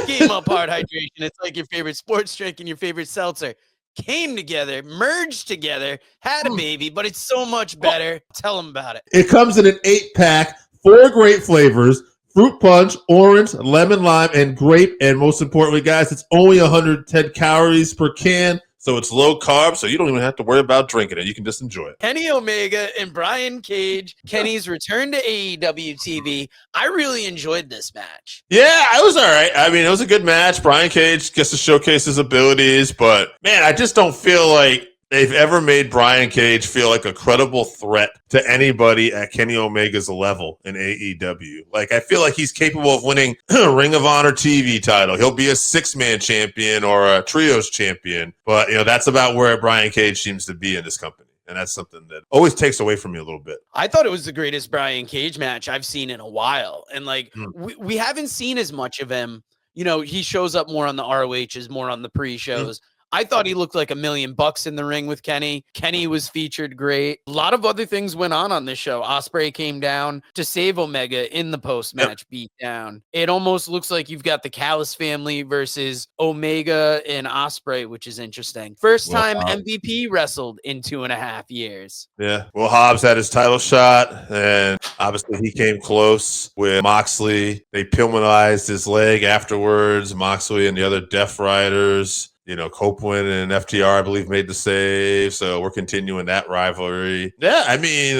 Game Up Hard Hydration. It's like your favorite sports drink and your favorite seltzer came together, merged together, had a baby, but it's so much better. Tell them about it. It comes in an 8-pack, 4 great flavors: fruit punch, orange, lemon, lime, and grape. And most importantly, guys, it's only 110 calories per can. So it's low carb, so you don't even have to worry about drinking it. You can just enjoy it. Kenny Omega and Brian Cage, Kenny's return to AEW TV. I really enjoyed this match. Yeah, I was all right. I mean, it was a good match. Brian Cage gets to showcase his abilities, but man, I just don't feel like they've ever made Brian Cage feel like a credible threat to anybody at Kenny Omega's level in AEW. Like, I feel like he's capable of winning a Ring of Honor TV title. He'll be a 6-man champion or a trios champion, but that's about where Brian Cage seems to be in this company. And that's something that always takes away from me a little bit. I thought it was the greatest Brian Cage match I've seen in a while. And we haven't seen as much of him. He shows up more on the ROHs, more on the pre-shows. I thought he looked like $1 million in the ring with Kenny. Kenny was featured great. A lot of other things went on this show. Ospreay came down to save Omega in the post-match beatdown. It almost looks like you've got the Callis family versus Omega and Ospreay, which is interesting. First time MVP wrestled in 2.5 years. Yeah. Will Hobbs had his title shot, and obviously he came close with Moxley. They pulmonized his leg afterwards. Moxley and the other Death Riders. Copeland and FTR, I believe, made the save. So we're continuing that rivalry. Yeah, I mean,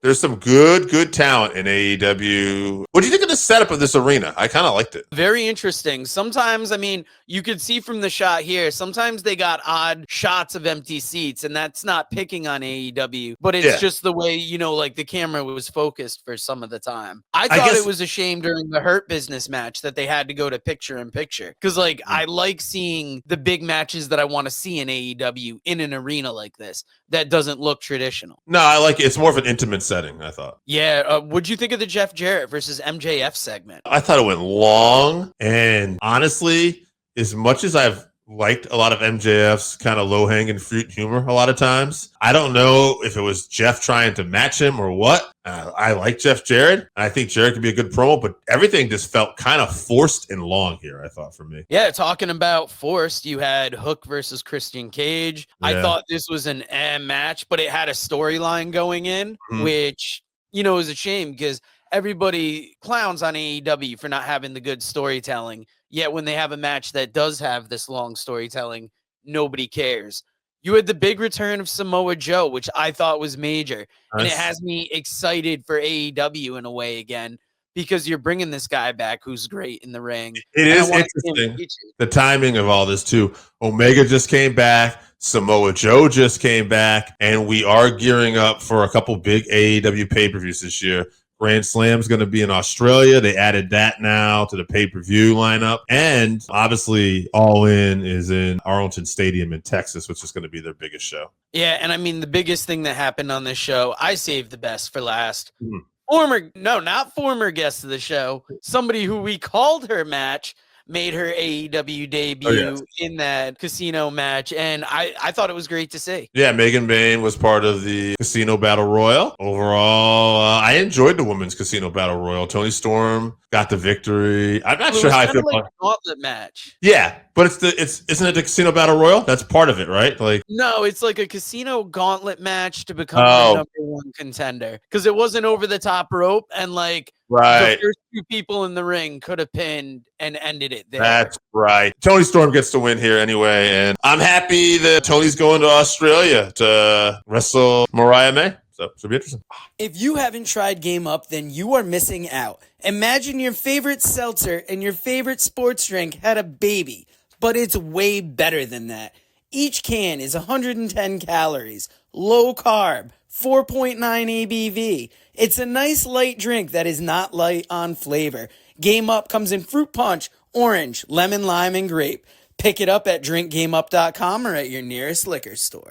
there's some good talent in AEW. What do you think of the setup of this arena? I kind of liked it. Very interesting. Sometimes, you could see from the shot here, sometimes they got odd shots of empty seats, and that's not picking on AEW, but it's just the way, the camera was focused for some of the time. I thought it was a shame during the Hurt Business match that they had to go to picture-in-picture. Because, I like seeing the big matches that I want to see in AEW in an arena like this that doesn't look traditional. No, I like it. It's more of an intimate setting, I thought. Yeah. What'd you think of the Jeff Jarrett versus MJF segment? I thought it went long, and honestly, as much as I've liked a lot of MJF's kind of low-hanging fruit humor a lot of times, I don't know if it was Jeff trying to match him or what. I like Jeff Jarrett. I think Jarrett could be a good promo, but everything just felt kind of forced and long here, I thought, for me. Yeah, talking about forced, you had Hook versus Christian Cage. Yeah. I thought this was an match, but it had a storyline going in, which, is a shame because everybody clowns on AEW for not having the good storytelling. Yet when they have a match that does have this long storytelling, nobody cares. You had the big return of Samoa Joe, which I thought was major. Nice. And it has me excited for AEW in a way again, because you're bringing this guy back who's great in the ring. It is interesting, the timing of all this, too. Omega just came back. Samoa Joe just came back. And we are gearing up for a couple big AEW pay-per-views this year. Grand Slam's going to be in Australia. They added that now to the pay-per-view lineup. And obviously, All In is in Arlington Stadium in Texas, which is going to be their biggest show. Yeah, and the biggest thing that happened on this show, I saved the best for last. Not former guest of the show, somebody who we called her match, made her AEW debut in that casino match, and I thought it was great to see. Yeah, Megan Bayne was part of the Casino Battle Royal. Overall, I enjoyed the Women's Casino Battle Royal. Toni Storm got the victory. I'm not sure how I feel about the gauntlet match. Yeah, but isn't it the Casino Battle Royal? That's part of it, right? No, it's like a casino gauntlet match to become the number one contender, because it wasn't over the top rope, and the first 2 people in the ring could have pinned and ended it there. That's right. Toni Storm gets to win here anyway, and I'm happy that Tony's going to Australia to wrestle Mariah May. So it should be interesting. If you haven't tried Game Up, then you are missing out. Imagine your favorite seltzer and your favorite sports drink had a baby, but it's way better than that. Each can is 110 calories, low carb, 4.9 ABV. It's a nice light drink that is not light on flavor. Game Up comes in fruit punch, orange, lemon, lime, and grape. Pick it up at drinkgameup.com or at your nearest liquor store.